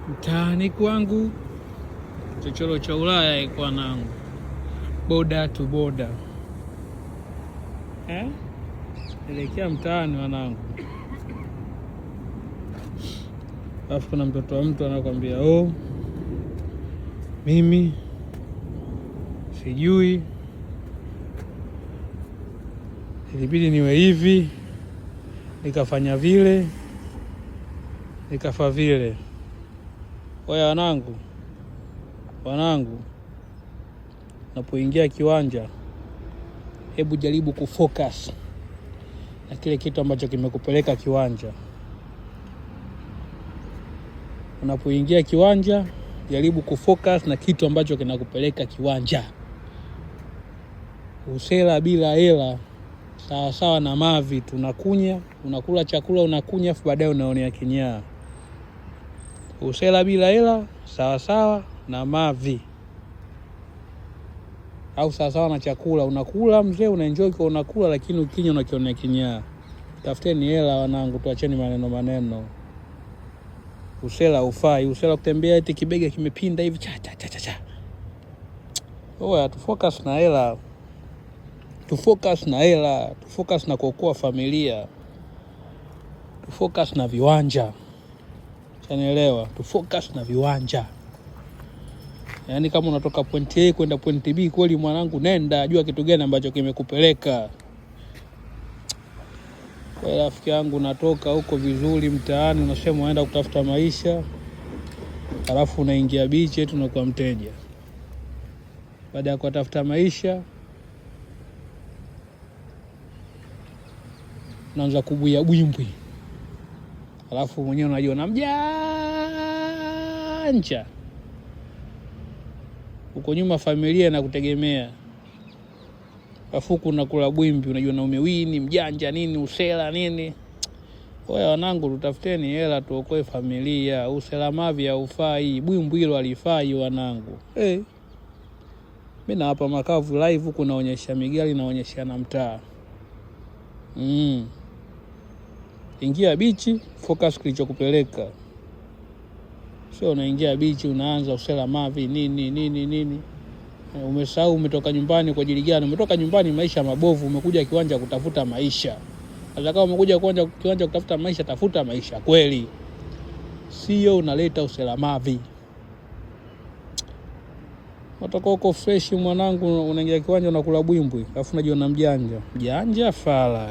Mtaani kwangu chochoro cha Ulaya iko nangu, boda to boda elekea mtaani wanangu. Alafu kuna mtoto wa mtu anakuambia mimi sijui, ilibidi niwe hivi, nikafanya vile, nikafa vile. Oya wanangu, unapoingia kiwanja, hebu jaribu kufocus na kile kitu ambacho kimekupeleka kiwanja. Unapoingia kiwanja, jaribu kufocus na kitu ambacho kinakupeleka kiwanja. Usela bila hela sawa na mavi, tunakunya, unakula chakula unakunya, afu baadaye unaonea kinyaa. Usela bila hela sawa na mavi, au sawa na chakula unakula mzee, unaenjoy kwa unakula, lakini ukinya unakionea kinyaa. Tafuteni hela wanangu, tuacheni maneno. Usela ufai, usela kutembea eti kibega kimepinda hivi cha. Oya, tufocus na hela. Tufocus na kuokoa familia. Tufocus na viwanja. Chanielewa, tufocus na viwanja. Yaani kama unatoka point A kwenda point B, kweli mwanangu, nenda jua kitu gani ambacho kimekupeleka. Kwa rafiki yangu, natoka huko vizuri mtaani, unasema unaenda kutafuta maisha, alafu unaingia bichi eti unakuwa mteja. Baada ya kutafuta maisha, unaanza kubuya bwimbwi, alafu mwenyewe unajiona mjanja. Uko nyuma familia na kutegemea, alafu unakula bwimbi, unajiona umewini, mjanja nini, usela nini. Oya wanangu, tutafuteni hela tuokoe familia. Usela mavi haufai, bwimbi hilo halifai wanangu. Mimi na hapa makavu live huko, naonyesha migali, naonyesha na mtaa. Ingia bichi, focus kilichokupeleka. Sio unaingia bichi unaanza usela mavi nini. Umesahau umetoka nyumbani kwa ajili gani? Umetoka nyumbani maisha mabovu, umekuja kiwanja kutafuta maisha. Hata kama umekuja kiwanja kutafuta maisha, tafuta maisha kweli. Sio unaleta usela mavi. Unatoka huko fresh mwanangu, unaingia kiwanja unakula bwimbwi, alafu unajiona mjanja fala.